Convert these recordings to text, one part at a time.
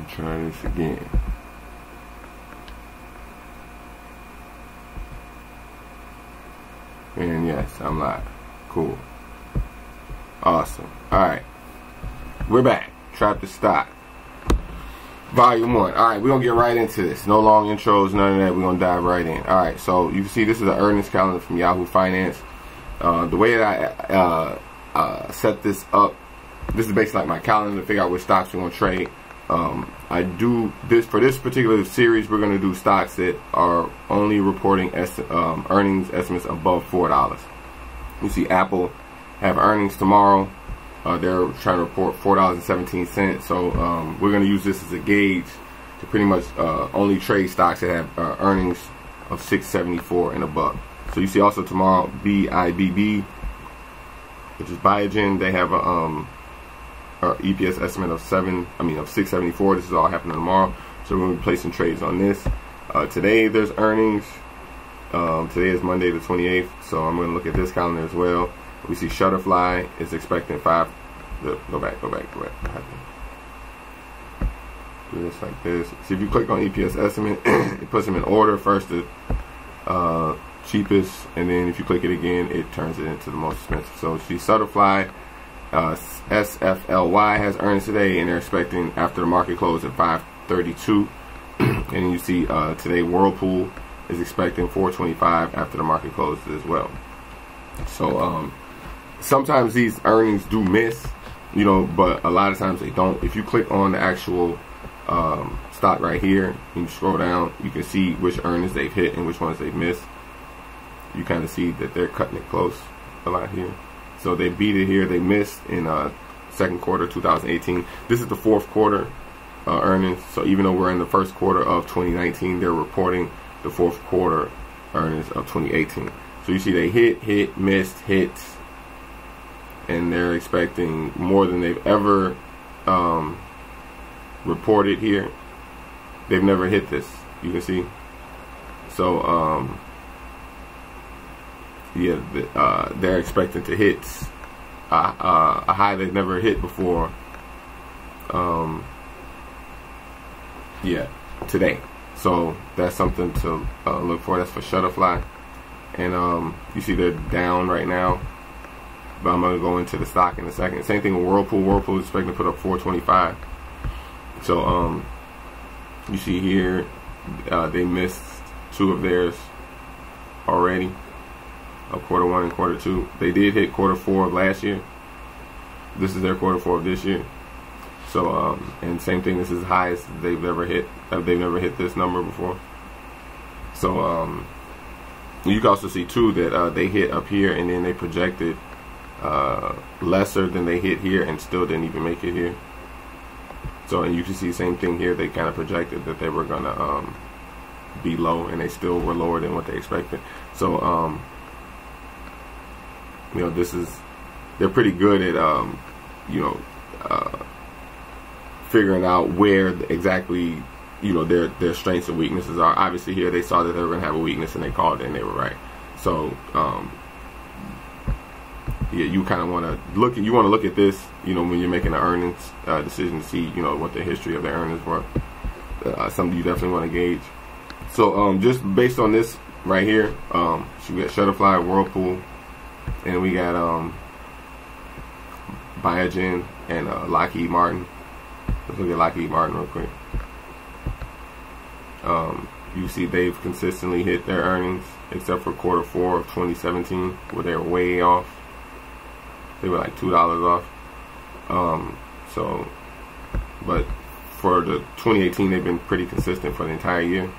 try this again. And yes, I'm live. Cool. Awesome. Alright. We're back. Trap the Stock. Volume 1. Alright, we're going to get right into this. No long intros, none of that. We're going to dive right in. Alright, so you can see this is the earnings calendar from Yahoo Finance. The way that I set this up, this is basically like my calendar to figure out which stocks we're going to trade. I do this for this particular series. We're going to do stocks that are only reporting earnings estimates above $4. You see Apple have earnings tomorrow. They're trying to report $4.17. So we're going to use this as a gauge to pretty much only trade stocks that have earnings of $6.74 and above. So you see also tomorrow BIBB, which is Biogen. They have a EPS estimate of $6.74. This is all happening tomorrow. So we're going to be placing trades on this. Today there's earnings. Today is Monday the 28th. So I'm going to look at this calendar as well. We see Shutterfly is expecting go back. Do this like this. See, if you click on EPS estimate, it puts them in order. First the cheapest, and then if you click it again, it turns it into the most expensive. So see Shutterfly, SFLY has earnings today, and they're expecting after the market close at 532. And you see today Whirlpool is expecting 425 after the market closes as well. So sometimes these earnings do miss, you know, but a lot of times they don't. If you click on the actual stock right here and you scroll down, you can see which earnings they've hit and which ones they've missed. You kind of see that they're cutting it close a lot here. So they beat it here. They missed in second quarter 2018. This is the fourth quarter earnings. So even though we're in the first quarter of 2019, they're reporting the fourth quarter earnings of 2018. So you see they hit, missed, hits, and they're expecting more than they've ever reported here. They've never hit this, you can see. So yeah, they're expecting to hit a high they've never hit before. Yeah, today. So that's something to look for. That's for Shutterfly. And you see they're down right now, but I'm going to go into the stock in a second. Same thing with Whirlpool. Whirlpool is expecting to put up 425. So you see here they missed two of theirs already, quarter one and quarter two. They did hit quarter four of last year. This is their quarter four of this year. So and same thing, this is the highest they've ever hit. They've never hit this number before. So you can also see too that they hit up here and then they projected lesser than they hit here and still didn't even make it here. So, and you can see same thing here. They kind of projected that they were gonna be low, and they still were lower than what they expected. So you know, they're pretty good at you know, figuring out where exactly, you know, their strengths and weaknesses are. Obviously here they saw that they were going to have a weakness and they called it and they were right. So yeah, you kind of want to look at this, you know, when you're making an earnings decision to see, you know, what the history of the earnings were. Something you definitely want to gauge. So just based on this right here, so we got Shutterfly, Whirlpool, and we got Biogen and Lockheed Martin. Let's look at Lockheed Martin real quick. You see they've consistently hit their earnings except for quarter four of 2017 where they were way off. They were like $2 off. So, but for the 2018 they've been pretty consistent for the entire year.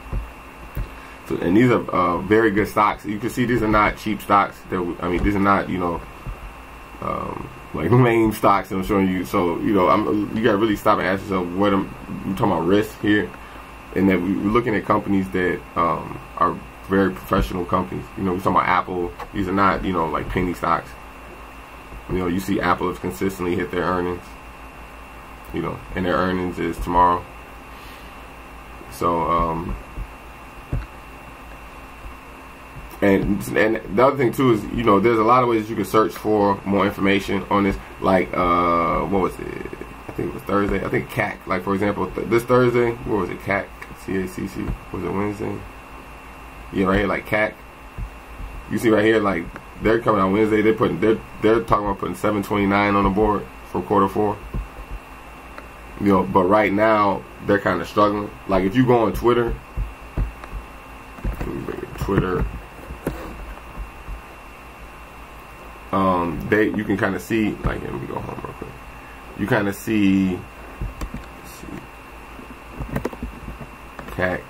So, and these are very good stocks. You can see these are not cheap stocks. I mean, these are not, you know, like main stocks that I'm showing you. So, you know, you gotta really stop and ask yourself what I'm talking about risk here, and that we're looking at companies that are very professional companies. You know, we're talking about Apple. These are not, you know, like penny stocks. You know, you see Apple has consistently hit their earnings. You know, and their earnings is tomorrow. So and the other thing too is, you know, there's a lot of ways you can search for more information on this. Like what was it? I think think it was Thursday. I think CAC, like for example, this Thursday, what was it? CAC, C-A-C-C. Was it Wednesday? Yeah, right here, like CAC. You see right here, like they're coming out Wednesday. They're talking about putting 729 on the board for Q4. You know, but right now they're kind of struggling. Like if you go on Twitter, you can kind of see, like, let me go home real quick. You kind of see, let's see, CAC.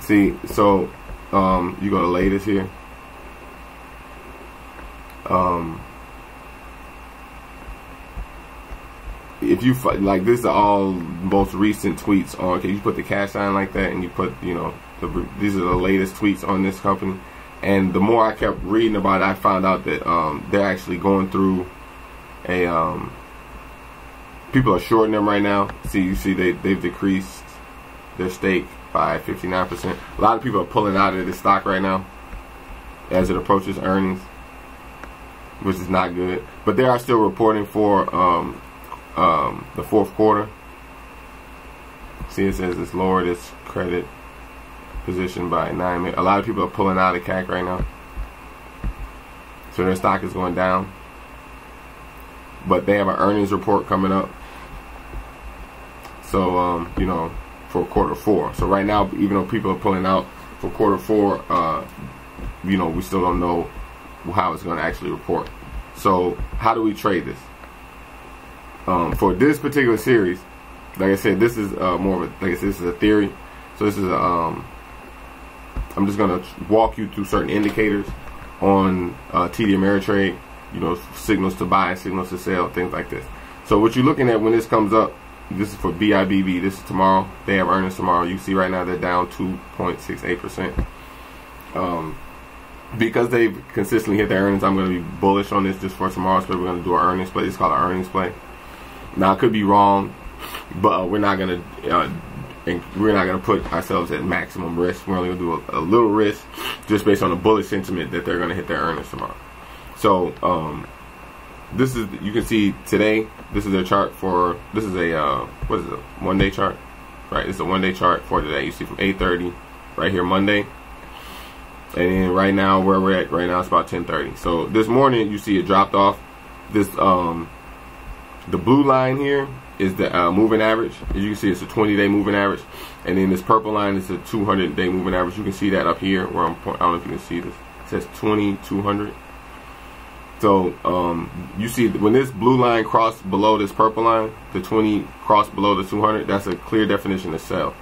See, so you go to latest here. If you like, this is all most recent tweets on. Okay, you put the cash sign like that, and you put, you know, these are the latest tweets on this company. And the more I kept reading about it, I found out that they're actually going through a people are shorting them right now. You see they've decreased their stake by 59%. A lot of people are pulling out of this stock right now as it approaches earnings, which is not good. But they are still reporting for the fourth quarter. See, it says it's lowered its credit position by 9 million. A lot of people are pulling out of CAC right now, so their stock is going down. But they have an earnings report coming up, so you know, for Q4. So right now, even though people are pulling out for Q4, you know, we still don't know how it's going to actually report. So how do we trade this? For this particular series, like I said, this is more of a, like I said, this is a theory. So this is a, I'm just going to walk you through certain indicators on TD Ameritrade, you know, signals to buy, signals to sell, things like this. So what you're looking at when this comes up, this is for BIBV. This is tomorrow. They have earnings tomorrow. You see right now they're down 2.68%. Because they've consistently hit their earnings, I'm going to be bullish on this just for tomorrow's play. We're going to do an earnings play. It's called an earnings play. Now, I could be wrong, but we're not going to put ourselves at maximum risk. We're only going to do a little risk just based on the bullish sentiment that they're going to hit their earnings tomorrow. So this is, you can see today, this is their chart for, this is a what is it, 1 day chart, right? It's a 1 day chart for today. You see from 8:30 right here Monday, and then right now where we're at right now it's about 10:30. So this morning you see it dropped off. This the blue line here is the moving average. As you can see, it's a 20-day moving average, and then this purple line is a 200-day moving average. You can see that up here where I'm pointing. I don't know if you can see this. It says 20-200. So you see when this blue line crossed below this purple line, the 20 crossed below the 200, that's a clear definition to sell.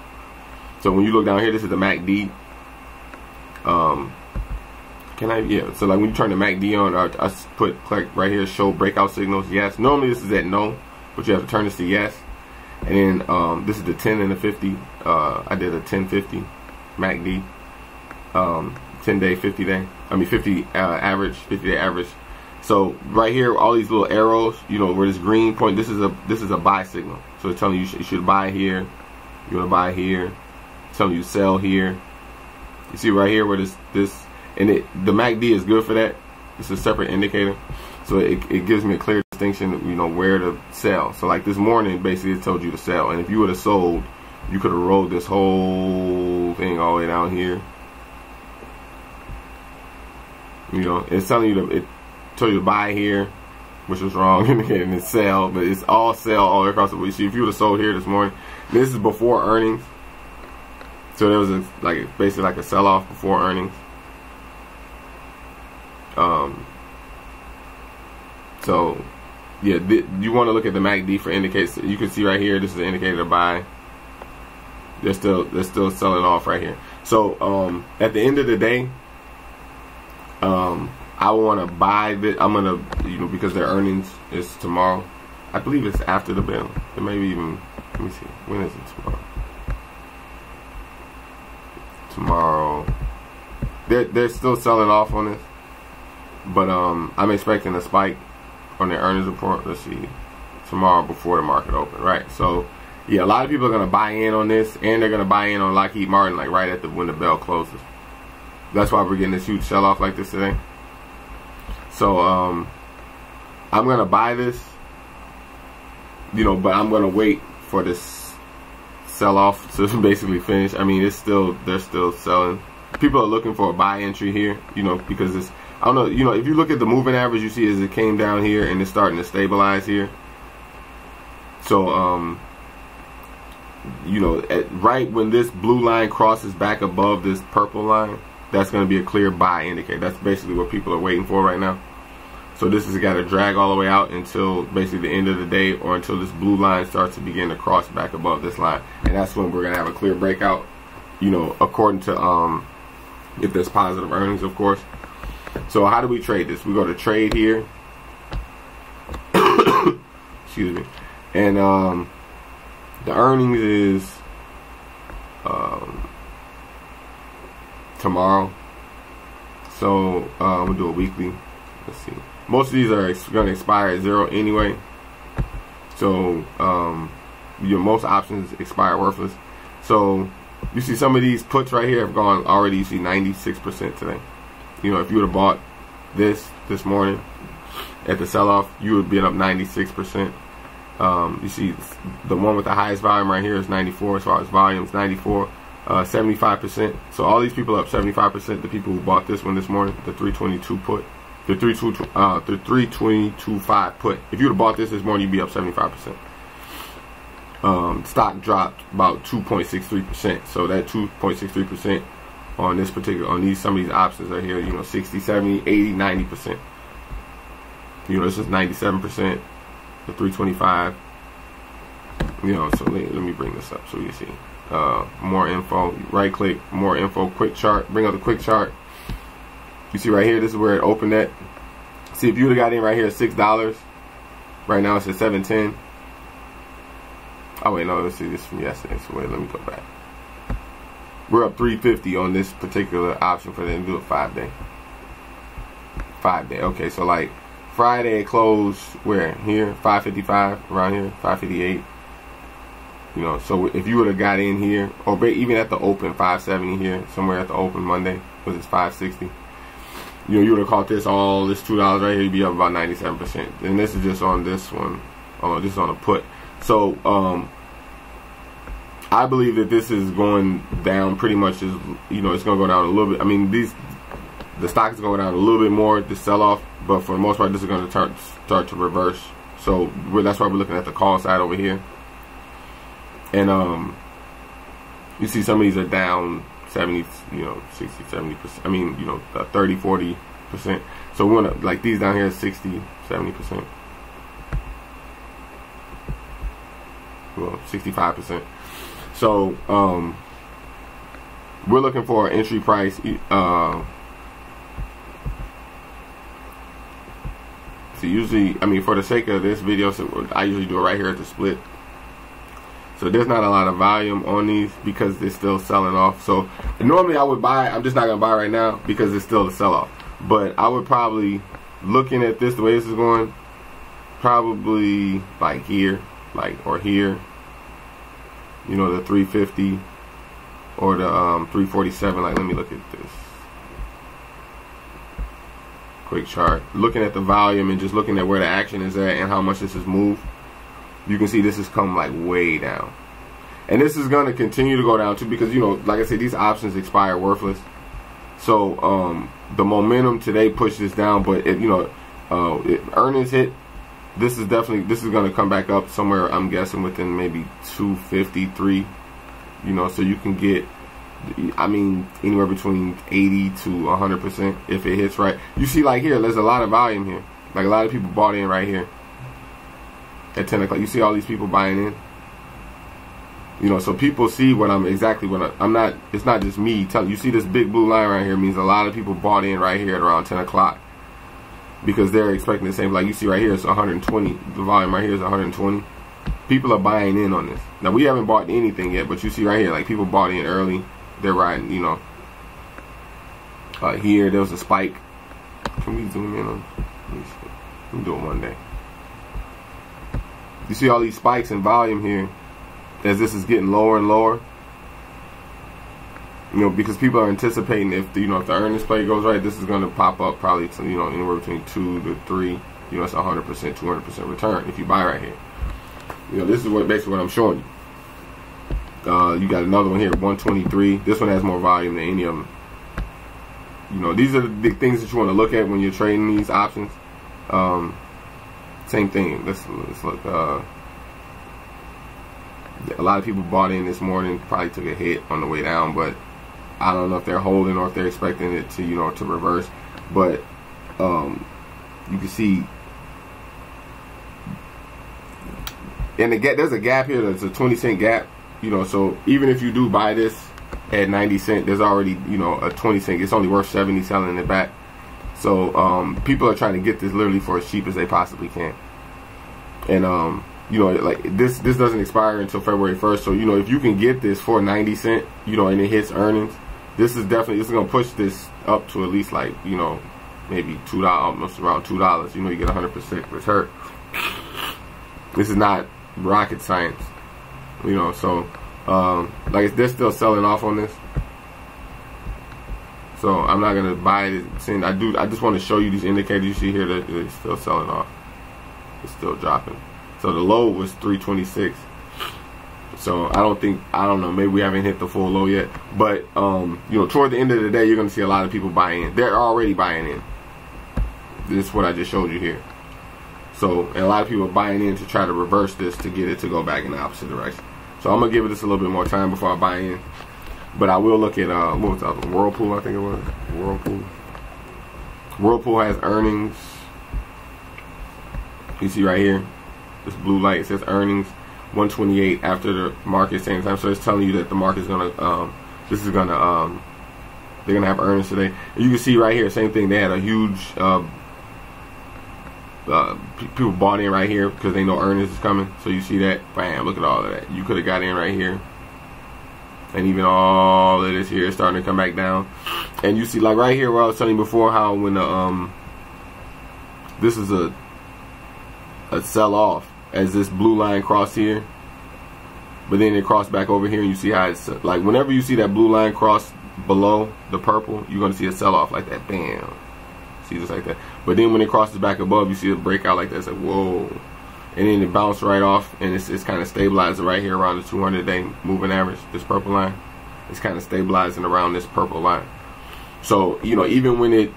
So when you look down here, this is the MACD. So like when you turn the MACD on, I put click right here, show breakout signals, yes. Normally this is at no, but you have to turn this to yes. And then this is the 10 and the 50. I did a 10-50 MACD, 10-day, 50-day. I mean 50 average, 50-day average. So right here, all these little arrows, you know, where this green point, this is a buy signal. So it's telling you you should buy here. You want to buy here. It's telling you to sell here. You see right here where this and the MACD is good for that. It's a separate indicator, so it gives me a clear distinction, you know, where to sell. So like this morning, basically it told you to sell, and if you would have sold, you could have rolled this whole thing all the way down here. You know, it's telling you to, it told you to buy here, which was wrong, indicating it's sell, but it's all sell all the way across the board. See, if you would have sold here this morning, this is before earnings, so there was basically like a sell-off before earnings. So yeah, you want to look at the MACD for indicators. You can see right here, this is the indicator to buy. They're still selling off right here. So at the end of the day, I want to buy this. I'm gonna, you know, because their earnings is tomorrow. I believe it's after the bill. It may be even. Let me see. When is it tomorrow? Tomorrow. They're still selling off on this, but I'm expecting a spike on their earnings report. Let's see, tomorrow before the market open, right? So yeah, a lot of people are gonna buy in on this, and they're gonna buy in on Lockheed Martin like right at when the bell closes. That's why we're getting this huge sell-off like this today. So I'm gonna buy this, you know, but I'm gonna wait for this sell off to basically finish. I mean, they're still selling. People are looking for a buy entry here, you know, because it's, I don't know, you know, if you look at the moving average, you see as it came down here and it's starting to stabilize here. So you know, right when this blue line crosses back above this purple line, that's going to be a clear buy indicator. That's basically what people are waiting for right now. So this has got to drag all the way out until basically the end of the day, or until this blue line starts to begin to cross back above this line, and that's when we're going to have a clear breakout, you know, according to if there's positive earnings, of course. So how do we trade this? We go to trade here. Excuse me. And the earnings is tomorrow. So we'll do a weekly. Let's see. Most of these are going to expire at 0 anyway. So your most options expire worthless. So you see some of these puts right here have gone already. You see 96% today. You know, if you would have bought this morning at the sell-off, you would be up 96%. You see the one with the highest volume right here is 94 as far as volumes, 94, 75%. So all these people are up 75%. The people who bought this one this morning, the 322 put, the 322.5 put. If you would have bought this morning, you'd be up 75%. Stock dropped about 2.63%. So that 2.63% on this particular, on these, some of these options are here, you know, 60, 70, 80, 90%. You know, this is 97%. The 325, you know, so let me bring this up so you see more info. Right click, more info, quick chart, bring up the quick chart. You see right here, this is where it opened at. See, if you would have got in right here at $6, right now it's at $7.10. Oh wait, no, let's see this from yesterday. So wait, let me go back. We're up $3.50 on this particular option for them to do a 5-day. 5-day, okay, so like Friday it closed where? Here, 5.55, around here, 5.58. You know, so if you would have got in here, or even at the open, 5.70 here, somewhere at the open Monday, was it 5.60? You know, you would have caught this all, this $2 right here, you'd be up about 97%. And this is just on this one. Oh, this is on a put. So, I believe that this is going down pretty much as, you know, it's going to go down a little bit. I mean, the stock is going down a little bit more, the sell-off, but for the most part, this is going to start to reverse. So that's why we're looking at the call side over here. And you see some of these are down 70, you know, 60, 70%. I mean, you know, 30, 40%. So we want to, like these down here, 60, 70%. Well, 65%. So we're looking for an entry price. So usually, I mean, for the sake of this video, so I usually do it right here at the split. So there's not a lot of volume on these because they're still selling off. So normally I would buy, I'm just not gonna buy right now because it's still a sell-off. But I would probably, looking at this, the way this is going, probably like here, like, or here. You know, the 350 or the 347. Like, let me look at this quick chart. Looking at the volume and just looking at where the action is at and how much this has moved, you can see this has come like way down. And this is going to continue to go down too because, you know, like I said, these options expire worthless. So the momentum today pushed this down, but if, you know, earnings hit, this is going to come back up somewhere, I'm guessing within maybe 253, you know, so you can get, I mean, anywhere between 80 to 100% if it hits right. You see, like here, there's a lot of volume here. Like a lot of people bought in right here at 10 o'clock. You see all these people buying in. You know, so people see what I'm not, it's not just me telling you. See this big blue line right here means a lot of people bought in right here at around 10 o'clock. Because they're expecting the same, like you see right here, it's 120. The volume right here is 120. People are buying in on this. Now, we haven't bought anything yet, but you see right here, like people bought in early. They're riding, you know. Here, there was a spike. Can we zoom in on? Let me do it one day. You see all these spikes in volume here as this is getting lower and lower. You know, because people are anticipating if the, if the earnings play goes right, this is going to pop up probably to, anywhere between 2 to 3. It's 100%, 200% return if you buy right here. This is basically what I'm showing you. You got another one here, 123. This one has more volume than any of them. These are the big things that you want to look at when you're trading these options. Same thing. Let's look. A lot of people bought in this morning, probably took a hit on the way down, but I don't know if they're holding or if they're expecting it to, to reverse. But you can see, and there's a gap here. There's a 20-cent gap. So even if you do buy this at 90 cents, there's already, a 20 cent. It's only worth 70 selling it back. So people are trying to get this literally for as cheap as they possibly can. And like this doesn't expire until February 1st. So if you can get this for 90 cents, and it hits earnings, this is gonna push this up to at least like maybe $2, almost around $2. You get 100% return. This is not rocket science. So like they're still selling off on this. So I'm not gonna buy it. I just want to show you these indicators you see here that it's still selling off. It's still dropping. So the low was 326. So I don't know, maybe we haven't hit the full low yet. But toward the end of the day, you're gonna see a lot of people buying in. They're already buying in. This is what I just showed you here. So, and a lot of people are buying in to try to reverse this to get it to go back in the opposite direction. So I'm gonna give this a little bit more time before I buy in. But I will look at what was the other one? Whirlpool, I think it was. Whirlpool has earnings. You see right here, this blue light, it says earnings 128 after the market same time. So it's telling you that the market's gonna they're gonna have earnings today. And you can see right here, same thing. They had a huge people bought in right here because they know earnings is coming. So you see that, bam, look at all of that. You could have got in right here. And even all of this here is starting to come back down. And you see, like right here where I was telling you before, how when the this is a sell off as this blue line crossed here, but then it crossed back over here, and you see how it's like whenever you see that blue line cross below the purple, you're gonna see a sell off like that, bam. See, just like that. But then when it crosses back above, you see it break out like that. It's like whoa. And then it bounced right off, and it's kind of stabilizing right here around the 200-day moving average. This purple line, it's kind of stabilizing around this purple line. So even when it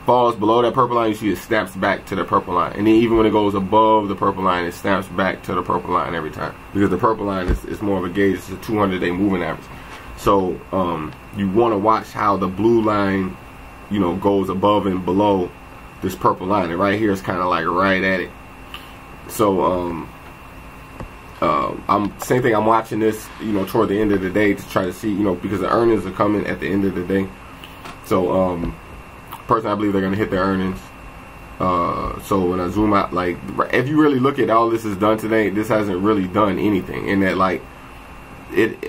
falls below that purple line, you see it snaps back to the purple line. And then even when it goes above the purple line, it snaps back to the purple line every time, because the purple line is more of a gauge. It's a 200-day moving average. So you want to watch how the blue line, goes above and below this purple line. And right here is kind of like right at it. So same thing. I'm watching this, toward the end of the day to try to see, because the earnings are coming at the end of the day. So personally, I believe they're gonna hit their earnings. So when I zoom out, like if you really look at all this is done today, this hasn't really done anything. In that, like it,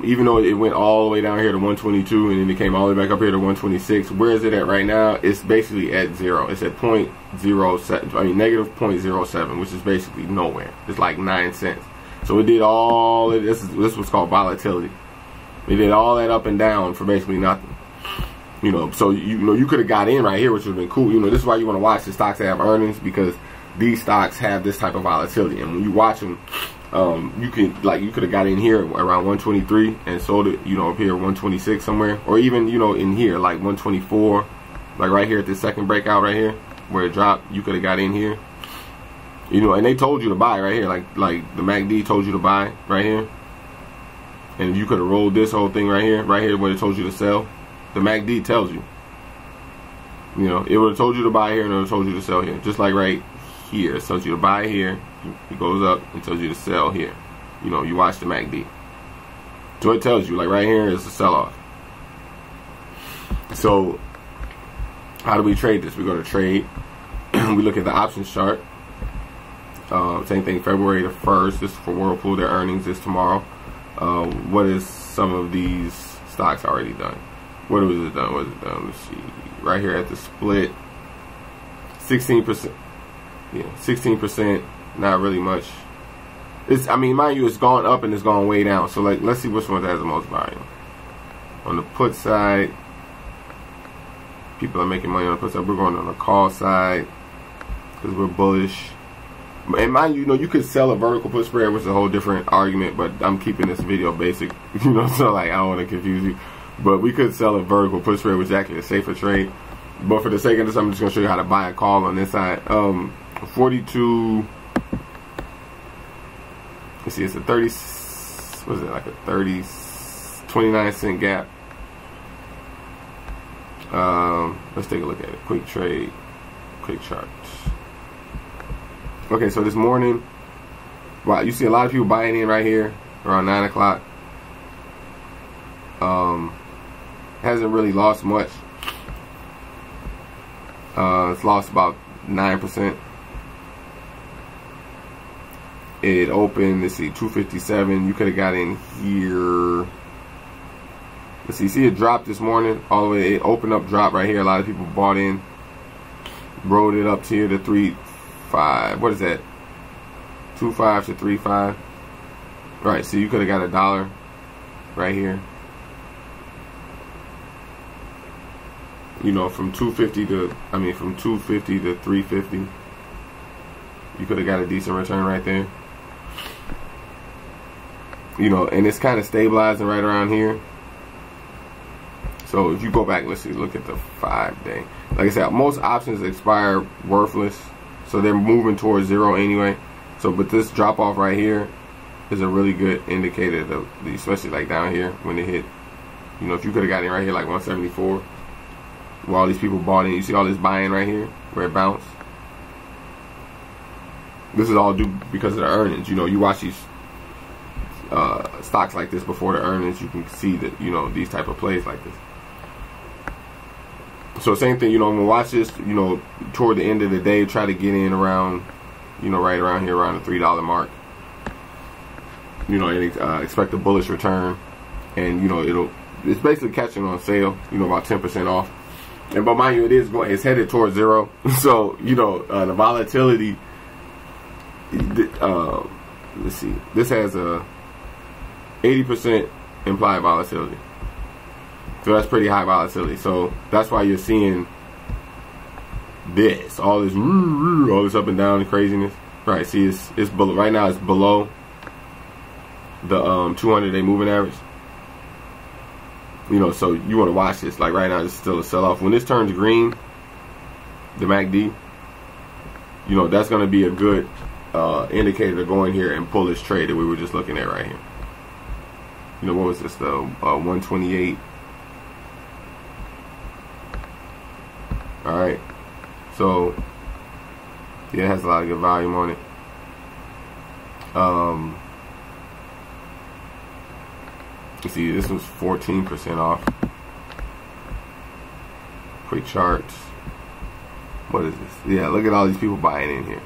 even though it went all the way down here to 122 and then it came all the way back up here to 126, where is it at right now? It's basically at zero. It's at -0.07, I mean negative 0.07, which is basically nowhere. It's like 9 cents. So it did all of this. This was called volatility. It did all that up and down for basically nothing. So you could have got in right here, which would have been cool. This is why you want to watch the stocks that have earnings, because these stocks have this type of volatility, and when you watch them, you could have got in here around 123 and sold it, up here 126 somewhere, or even in here like 124, like right here at this second breakout right here where it dropped. You could have got in here, and they told you to buy right here, like the MACD told you to buy right here, and you could have rolled this whole thing right here where it told you to sell. The MACD tells you, it would have told you to buy here and it would have told you to sell here, just like right here. It tells you to buy here, it goes up and tells you to sell here. You watch the MACD. So it tells you, like right here is a sell-off. So how do we trade this? We're going to trade. We look at the options chart. Same thing, February the 1st. This is for Whirlpool. Their earnings is tomorrow. What is some of these stocks already done? What was it done? Let's see. Right here at the split, 16%. Yeah, 16%. Not really much. Mind you, it's gone up and it's gone way down. So let's see which one has the most volume. On the put side, people are making money on the put side. We're going on the call side because we're bullish. And mind you, you could sell a vertical put spread, which is a whole different argument, but I'm keeping this video basic, so like I don't want to confuse you. But we could sell a vertical put spread, which is actually a safer trade. But for the sake of this, I'm just going to show you how to buy a call on this side. 42, let's see, it's a 30, what is it, like a 29 cent gap. Let's take a look at it. Quick trade, quick chart. Okay, so this morning, wow, you see a lot of people buying in right here around 9 o'clock. Hasn't really lost much. It's lost about 9%. It opened, let's see, 257. You could have got in here. Let's see it dropped this morning all the way. It opened up, dropped right here. A lot of people bought in, rolled it up to here to 3.5. What is that? 2.5 to 3.5. Right. So you could have got $1 right here. From 250 to from 250 to 350. You could have got a decent return right there. And it's kind of stabilizing right around here. So if you go back, let's see, look at the 5-day. Like I said, most options expire worthless, so they're moving towards zero anyway. So, but this drop off right here is a really good indicator, especially like down here when it hit. If you could have got in right here like 174, where all these people bought in. You see all this buying right here where it bounced. This is all due because of the earnings. You watch these stocks like this before the earnings, you can see that these type of plays like this. So same thing, when we watch this, toward the end of the day, try to get in around, right around here, around the $3 mark. And expect a bullish return, and it's basically catching on sale, about 10% off. And but mind you, it's headed towards zero. So the volatility. Let's see, this has a 80% implied volatility. So that's pretty high volatility. So that's why you're seeing all this up and down and craziness. Right, see it's below, right now it's below the 200-day moving average. So you want to watch this. Like right now it's still a sell-off. When this turns green, the MACD, that's going to be a good indicator to go in here and pull this trade that we were just looking at right here. What was this, the 128? Alright, so yeah, it has a lot of good volume on it. You see, this was 14% off. Quick charts. What is this? Yeah, look at all these people buying in here.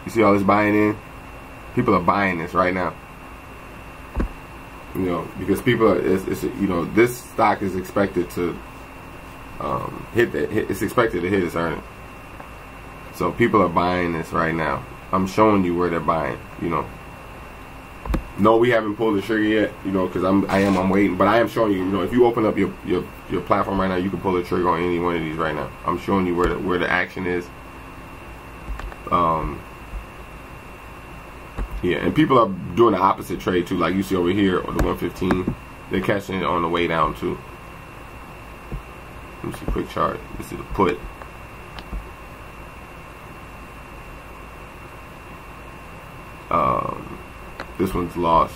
You see all this buying in? People are buying this right now. Because people are, this stock is expected to it's expected to hit its earnings. So people are buying this right now. I'm showing you where they're buying. No, we haven't pulled the trigger yet. Because I'm waiting. But I am showing you. If you open up your platform right now, you can pull the trigger on any one of these right now. I'm showing you where the action is. Yeah, and people are doing the opposite trade too. Like you see over here on the 115, they're catching it on the way down too. Let me see, quick chart. This is the put. This one's lost.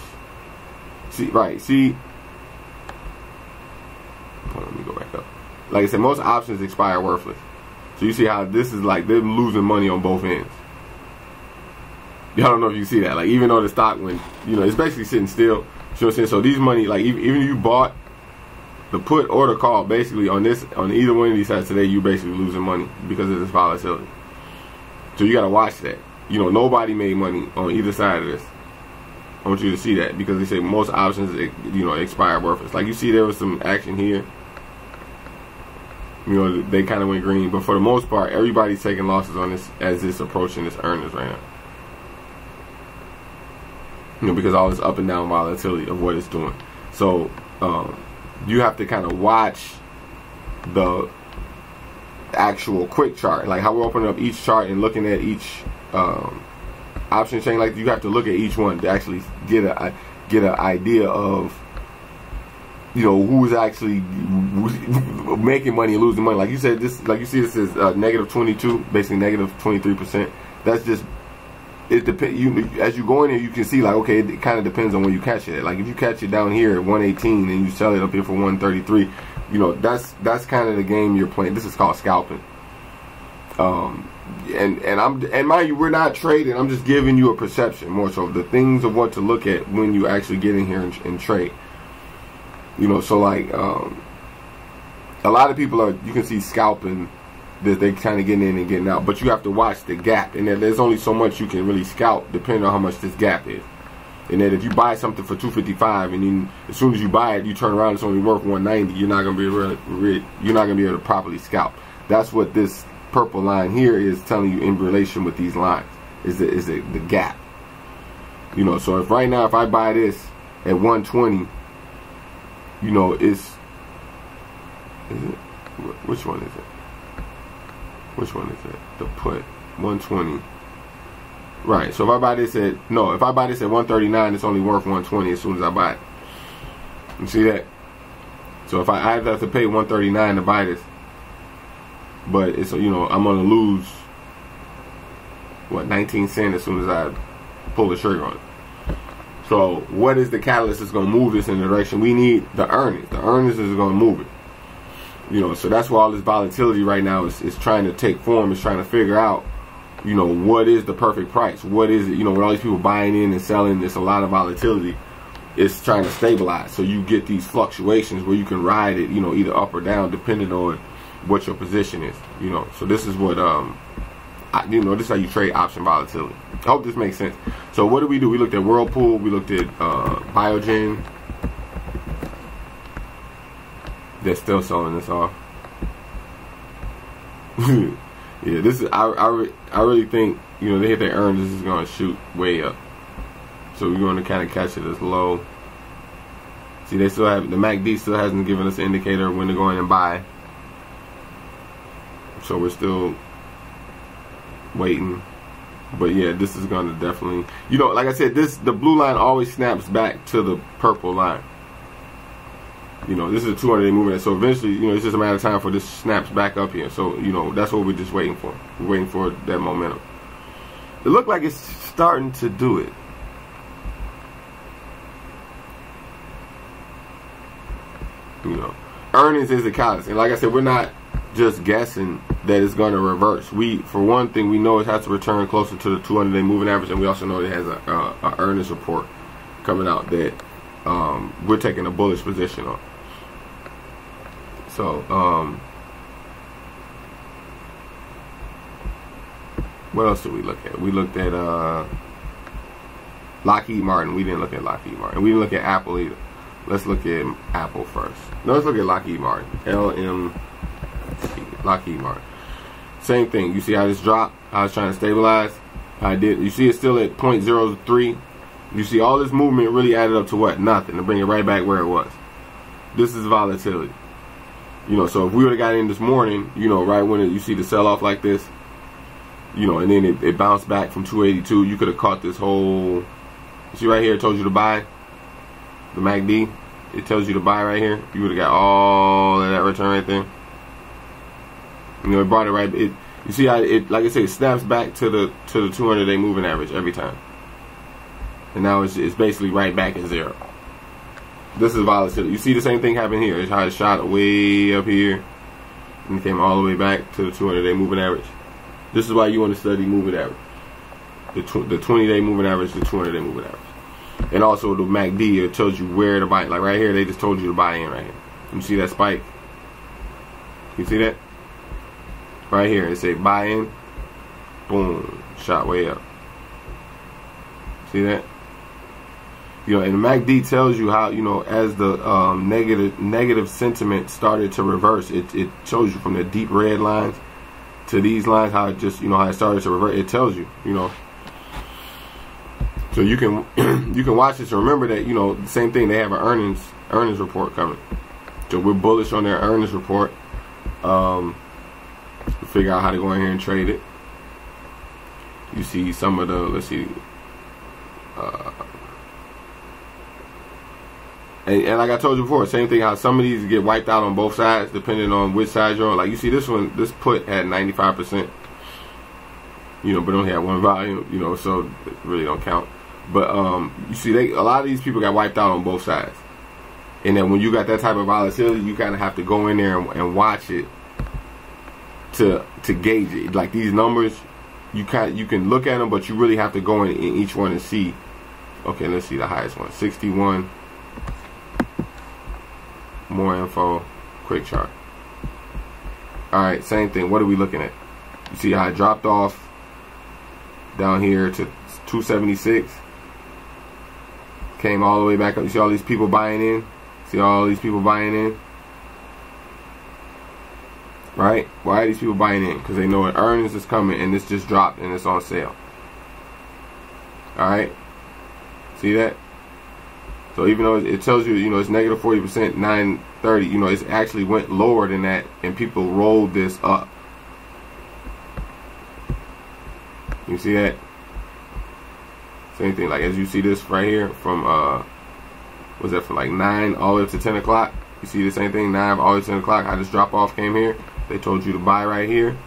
See, right? See. Hold on, let me go back up. Like I said, most options expire worthless. So you see how this is like they're losing money on both ends. Y'all don't know if you see that. Like even though the stock went, it's basically sitting still. You know what I'm saying? So these money, like even if you bought the put or the call, basically on either one of these sides today, you basically losing money because of this volatility. So you gotta watch that. Nobody made money on either side of this. I want you to see that because they say most options, expire worthless. Like you see, there was some action here. They kind of went green, but for the most part, everybody's taking losses on this as it's approaching this earnings right now. Because all this up and down volatility of what it's doing. So you have to kind of watch the actual quick chart, like how we're opening up each chart and looking at each option chain. Like, you have to look at each one to actually get an idea of, you know, who's actually making money and losing money. Like you said, this, like you see, this is negative 22, basically negative 23%. That's just, it depends. As you go in there, you can see, like, okay, it kind of depends on where you catch it at. Like, if you catch it down here at 118 and you sell it up here for 133, you know, that's kind of the game you're playing. This is called scalping. And mind you, we're not trading. I'm just giving you a perception, more so the things of what to look at when you actually get in here and trade. You know, so like a lot of people are, you can see scalping, that they kind of getting in and getting out, but you have to watch the gap, and there's only so much you can really scalp depending on how much this gap is. And then if you buy something for 255, and then as soon as you buy it, you turn around, it's only worth 190. You're not gonna be you're not gonna be able to properly scalp. That's what this purple line here is telling you in relation with these lines. Is the gap. You know, so if right now, if I buy this at 120, you know, which one is it? Which one is it? The put 120. Right. So if I buy this at 139, it's only worth 120 as soon as I buy it. You see that? So if I have to pay 139 to buy this, but it's, you know, I'm gonna lose what, 19 cents as soon as I pull the trigger on it. So what is the catalyst that's gonna move this in the direction? We need the earnings. The earnings is gonna move it. You know, so that's why all this volatility right now is trying to take form, is trying to figure out, you know, what is the perfect price? What is it? You know, with all these people buying in and selling, there's a lot of volatility. It's trying to stabilize. So you get these fluctuations where you can ride it, you know, either up or down depending on what your position is. You know, so this is what, you know, this is how you trade option volatility. I hope this makes sense. So what did we do? We looked at Whirlpool. We looked at Biogen. They're still selling this off. Yeah, this is, I really think, you know, they hit their earnings, this is going to shoot way up. So we're going to kind of catch it as low. See, they still have, the MACD still hasn't given us an indicator of when to go in and buy. So we're still waiting. But yeah, this is going to definitely, you know, like I said, the blue line always snaps back to the purple line. You know, this is a 200-day movement, so eventually, you know, it's just a matter of time for this snaps back up here. So, you know, that's what we're just waiting for. We're waiting for that momentum. It looked like it's starting to do it. You know, earnings is the catalyst, and like I said, we're not just guessing that it's going to reverse. For one thing, we know it has to return closer to the 200-day moving average, and we also know it has a earnings report coming out that we're taking a bullish position on. So, what else did we look at? We looked at Lockheed Martin. We didn't look at Lockheed Martin. We didn't look at Apple either. Let's look at Apple first. No, let's look at Lockheed Martin. LMC, Lockheed Martin. Same thing. You see how this dropped? How it's trying to stabilize? How it did. You see it's still at 0.03. You see all this movement really added up to what? Nothing. To bring it right back where it was. This is volatility. You know, so if we would have got in this morning, you know, right when you see the sell-off like this, you know, and then it bounced back from 282, you could have caught this whole, you see right here, it told you to buy, the MACD, it tells you to buy right here. You would have got all of that return right there. You know, it brought it right, you see how it, like I said, it snaps back to the 200-day moving average every time. And now it's basically right back at zero. This is volatility. You see the same thing happen here. It's how it shot way up here and came all the way back to the 200-day moving average. This is why you want to study moving average. The 20-day moving average, the 200-day moving average. And also the MACD, it tells you where to buy. Like right here, they just told you to buy in right here. You see that spike? You see that? Right here, it said buy in. Boom. Shot way up. See that? You know, and the MACD tells you how, you know, as the negative sentiment started to reverse, it shows you from the deep red lines to these lines how it just, you know, how it started to reverse. It tells you, you know. So you can you can watch this and remember that, you know, the same thing. They have an earnings report coming. So we're bullish on their earnings report. Figure out how to go in here and trade it. You see some of the, let's see, and like I told you before, same thing, how some of these get wiped out on both sides depending on which side you're on. Like you see this one, this put had 95%, you know, but only had one volume, you know, so it really don't count. But you see, a lot of these people got wiped out on both sides. And then when you got that type of volatility, you kind of have to go in there and watch it to gauge it. Like these numbers, you can look at them, but you really have to go in each one and see. Okay, let's see the highest one, 61. More info, quick chart. All right, same thing. What are we looking at? You see how it dropped off down here to 276. Came all the way back up. You see all these people buying in? See all these people buying in? Right? Why are these people buying in? Because they know an earnings is coming and this just dropped and it's on sale. Alright? See that? So even though it tells you, you know, it's negative 40%, 930, you know, it's actually went lower than that and people rolled this up. You see that? Same thing, like as you see this right here from, was that from like 9 all the way up to 10 o'clock? You see the same thing, 9 all the way to 10 o'clock, how this drop off came here. They told you to buy right here.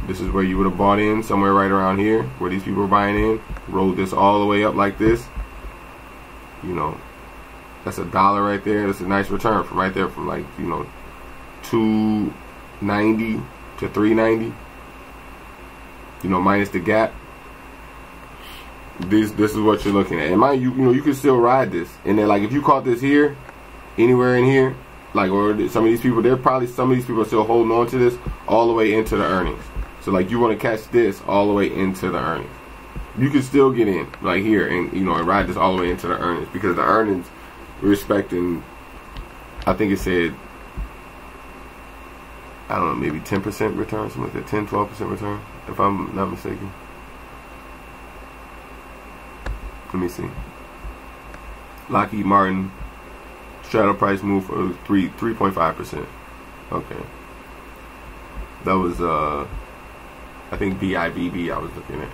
This is where you would have bought in, somewhere right around here, where these people were buying in. Rolled this all the way up like this. You know, that's $1 right there. That's a nice return from right there, from like, you know, 290 to 390. You know, minus the gap. This is what you're looking at. And mind you, you know, you can still ride this. And then like if you caught this here, anywhere in here, like, or some of these people, some of these people are still holding on to this all the way into the earnings. So like you want to catch this all the way into the earnings. You can still get in like here and, you know, and ride this all the way into the earnings, because the earnings respecting, I think it said, I don't know, maybe 10% return, something like that, 10-12% return, if I'm not mistaken. Let me see. Lockheed Martin straddle price move for 3.5%. Okay. That was I think BIBB I was looking at.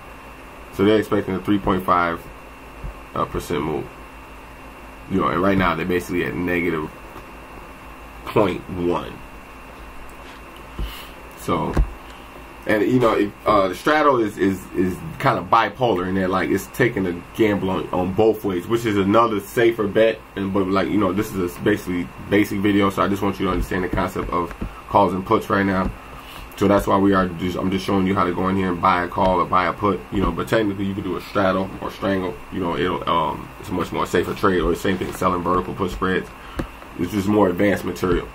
So they're expecting a 3.5% move. You know, and right now they're basically at negative 0.1. So, and you know, the straddle is kind of bipolar in that, like, it's taking a gamble on both ways, which is another safer bet. And but like, you know, this is a basically basic video, so I just want you to understand the concept of calls and puts right now. So that's why I'm just showing you how to go in here and buy a call or buy a put, you know. But technically, you can do a straddle or strangle. You know, it's a much more safer trade. Or the same thing, selling vertical put spreads. It's just more advanced material.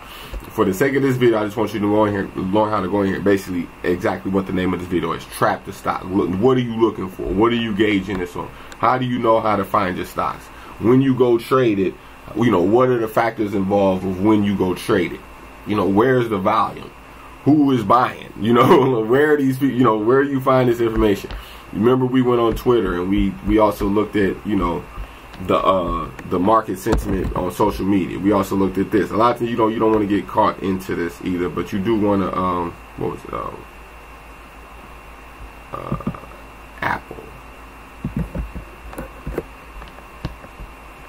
For the sake of this video, I just want you to go in here, learn how to go in here. Basically, exactly what the name of this video is: trap the stock. Look, what are you looking for? What are you gauging this on? How do you know how to find your stocks? When you go trade it, you know, what are the factors involved with when you go trade it? You know, where's the volume? Who is buying? You know, where are these people? You know, where do you find this information? Remember, we went on Twitter and we also looked at, you know, the market sentiment on social media. We also looked at this. A lot of things, you know, you don't want to get caught into this either, but you do want to what was it? Apple.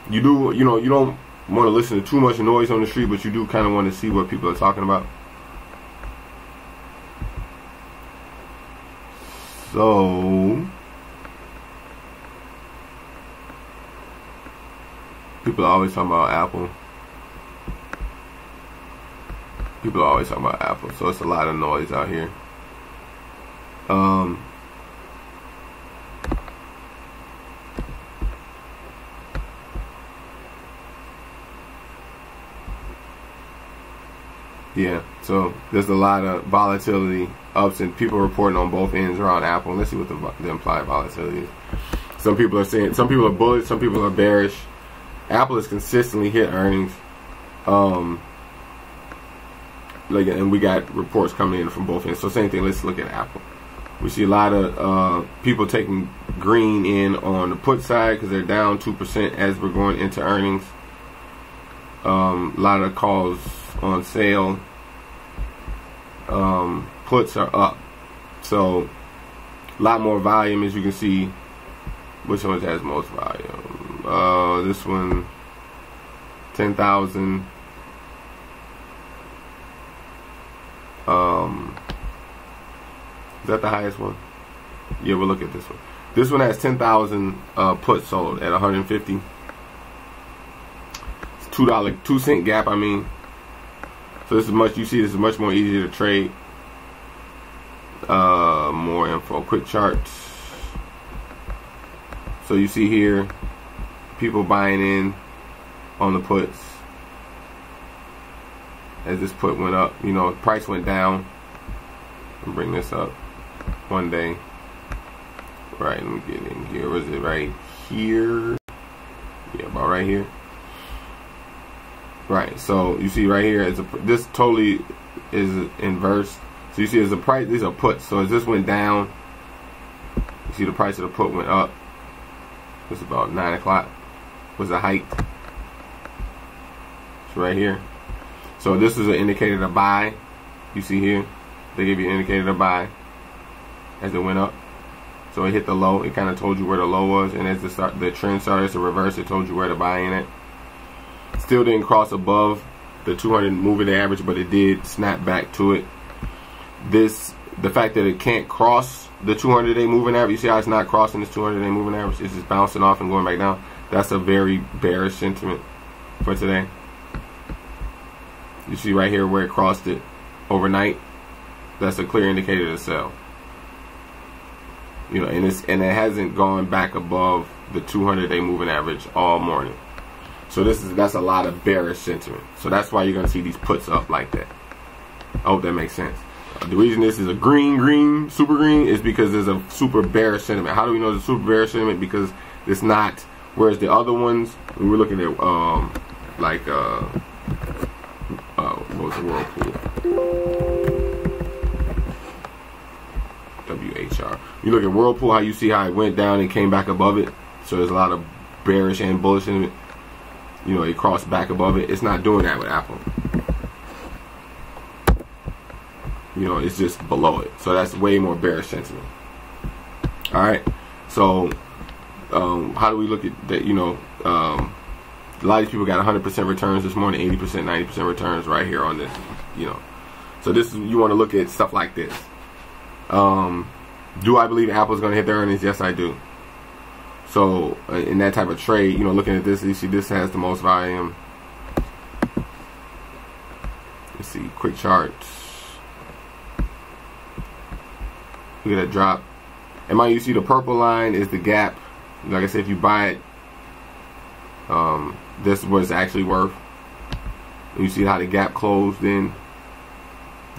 You do, you know, you don't want to listen to too much noise on the street, but you do kind of want to see what people are talking about. So people are always talking about Apple. People are always talking about Apple, so it's a lot of noise out here. Yeah, so there's a lot of volatility, ups, and people reporting on both ends around Apple. Let's see what the implied volatility is. Some people are saying, some people are bullish, some people are bearish. Apple has consistently hit earnings. Like, and we got reports coming in from both ends. So same thing, let's look at Apple. We see a lot of people taking green in on the put side because they're down 2% as we're going into earnings. A lot of calls on sale. Puts are up, so a lot more volume, as you can see. Which one has most volume? This one, 10,000. Is that the highest one? Yeah, we'll look at this one. This one has 10,000 puts sold at 150. It's $2, 2-cent gap. I mean, so this is much. You see, this is much more easier to trade. More info. Quick charts. So you see here, people buying in on the puts. As this put went up, you know, price went down. I'll bring this up one day. Right, let me get in here. Was it right here? Yeah, about right here. Right, so you see right here, this totally is inverse. So you see, as a price, these are puts. So as this went down, you see the price of the put went up. It's about 9 o'clock. Was the height. It's right here. So this is an indicator to buy. You see here, they give you an indicator to buy as it went up. So it hit the low. It kind of told you where the low was, and as the trend started to reverse, it told you where to buy in it. Still didn't cross above the 200 moving average, but it did snap back to it. The fact that it can't cross the 200-day moving average, you see how it's not crossing this 200-day moving average, it's just bouncing off and going back down. That's a very bearish sentiment for today. You see right here where it crossed it overnight. That's a clear indicator to sell. You know, and it hasn't gone back above the 200-day moving average all morning. So that's a lot of bearish sentiment. So that's why you're gonna see these puts up like that. I hope that makes sense. The reason this is a green, super green, is because there's a super bearish sentiment. How do we know it's a super bearish sentiment? Because it's not. Whereas the other ones, we were looking at what was the Whirlpool? WHR. You look at Whirlpool, how you see how it went down and came back above it. So there's a lot of bearish and bullish in it. You know, it crossed back above it. It's not doing that with Apple. You know, it's just below it. So that's way more bearish sentiment. Alright. So how do we look at that? You know, a lot of these people got 100% returns this morning, 80%, 90% returns right here on this. You know. So this is, you want to look at stuff like this. Do I believe Apple's going to hit their earnings? Yes, I do. So in that type of trade, you know, looking at this, you see this has the most volume. Let's see, quick charts. Look at that drop. And mind you, see the purple line is the gap. Like I said, if you buy it, this is what it's actually worth. And you see how the gap closed in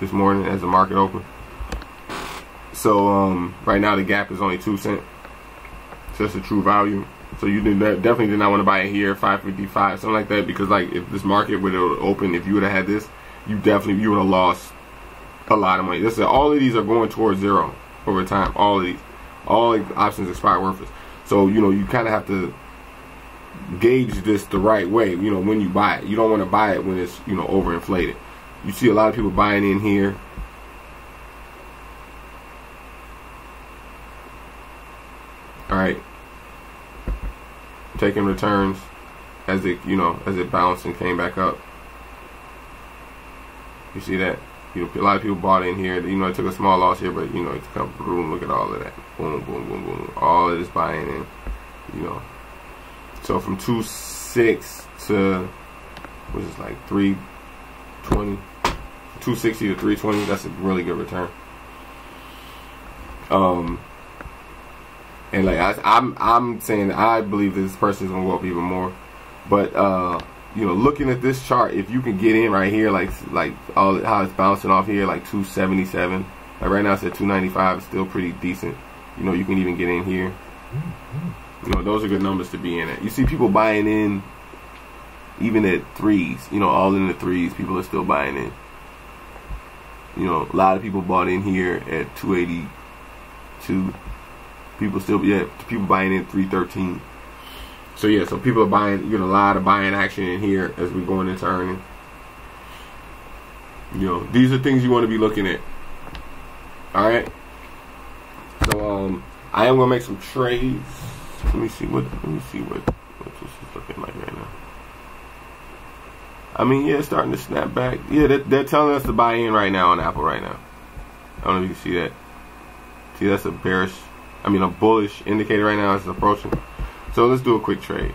this morning as the market opened. So right now the gap is only 2 cents. So that's the true value. So you definitely did not want to buy it here, 555, something like that, because like if this market would have opened, if you would have had this, you would have lost a lot of money. This is, all of these are going towards zero over time. All of these, all options expire worthless. So you know, you kind of have to gauge this the right way. You know, when you buy it, you don't want to buy it when it's, you know, overinflated. You see a lot of people buying in here. Alright, taking returns as it, you know, as it bounced and came back up. You see that? You know, a lot of people bought in here. You know, it took a small loss here, but you know, it's come boom. Look at all of that. Boom, boom, boom, boom. All of this buying in. You know, so from 2.6 to what is this, like 3.20, 2.60 to 3.20. That's a really good return. And like I'm saying, I believe this person is gonna go up even more. But you know, looking at this chart, if you can get in right here, like all how it's bouncing off here, like 277. Like right now it's at 295. It's still pretty decent. You know, you can even get in here. You know, those are good numbers to be in at. You see people buying in even at threes. You know, all in the threes. People are still buying in. You know, a lot of people bought in here at 282. People still, yeah, people buying in 313. So yeah, so people are buying, you know, a lot of buying action in here as we're going into earnings. You know, these are things you want to be looking at. All right. So I am gonna make some trades. Let me see what this is looking like right now. I mean, yeah, it's starting to snap back. Yeah, they're telling us to buy in right now on Apple right now. I don't know if you can see that. See, that's a bullish indicator right now. It's approaching. So let's do a quick trade.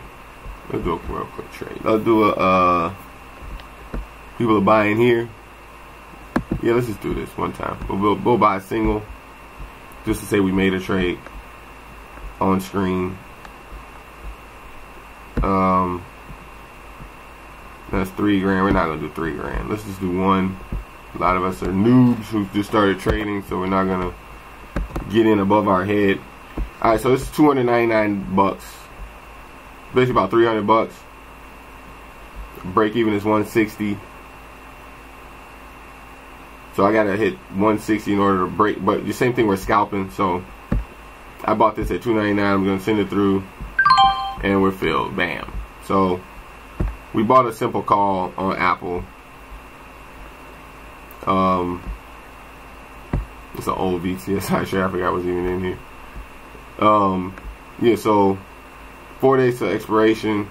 Let's do a real quick trade. Let's do a people are buying here. Yeah, let's just do this one time. We'll buy a single just to say we made a trade on screen. That's $3 grand. We're not gonna do $3 grand. Let's just do one. A lot of us are noobs who just started trading, so we're not gonna get in above our head. All right, so it's 299 bucks. Basically about 300 bucks. Break even is 160. So I gotta hit 160 in order to break. But the same thing, we're scalping. So I bought this at 299. I'm gonna send it through, and we're filled. Bam. So we bought a simple call on Apple. It's an old VTSI share. I forgot was even in here. Yeah. So 4 days to expiration.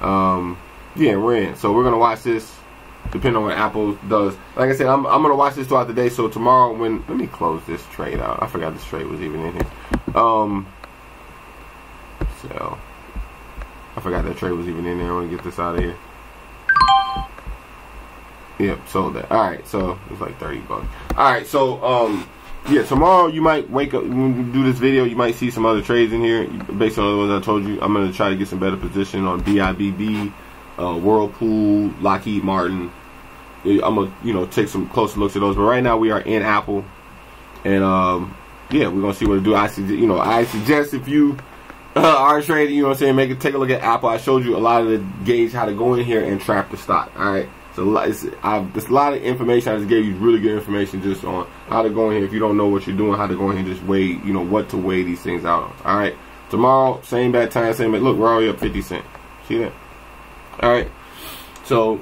Yeah, we're in. So we're gonna watch this. Depending on what Apple does. Like I said, I'm gonna watch this throughout the day. So tomorrow, let me close this trade out. I forgot this trade was even in here. So I forgot that trade was even in there. I want to get this out of here. Yep, sold that. All right, so it's like 30 bucks. All right, so yeah, tomorrow you might wake up when we do this video. You might see some other trades in here based on the ones I told you. I'm gonna try to get some better position on BIBB. Whirlpool, Lockheed Martin. I'm gonna take some closer looks at those. But right now we are in Apple, and yeah, we're gonna see what to do. I suggest if you are trading, take a look at Apple. I showed you a lot of the gauge how to go in here and trap the stock. All right, so there's a lot of information. I just gave you really good information just on how to go in here if you don't know what you're doing. How to go in here and just weigh, what to weigh these things out on. All right, tomorrow same bad time, same bad. Look, we're already up 50 cents. See that? All right, so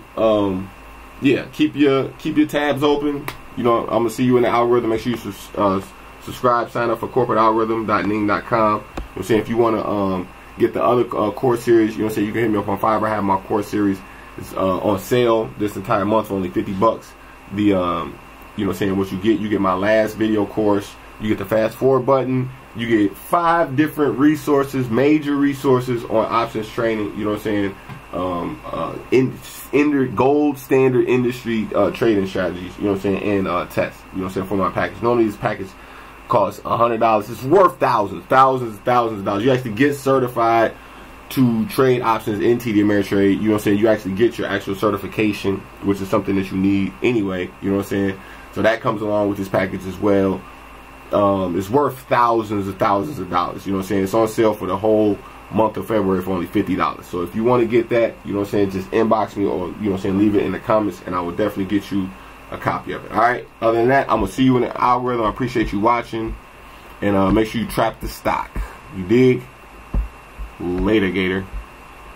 yeah, keep your tabs open. I'm gonna see you in the algorithm. Make sure you subscribe, sign up for corporatealgorithm.ning.com. I'm saying if you want to get the other course series, you can hit me up on Fiverr. I have my course series. It's on sale this entire month for only 50 bucks. The what you get my last video course. You get the fast forward button. You get 5 different resources, major resources on options trading. Gold standard industry trading strategies. And tests. For my package. Normally this package costs $100. It's worth thousands of dollars. You actually get certified to trade options in TD Ameritrade. You actually get your actual certification, which is something that you need anyway. So that comes along with this package as well. It's worth thousands of dollars. It's on sale for the whole month of February for only $50. So if you want to get that, just inbox me or leave it in the comments, and I will definitely get you a copy of it. All right. Other than that, I'm gonna see you in the algorithm. I appreciate you watching, and make sure you trap the stock. You dig? Later, Gator.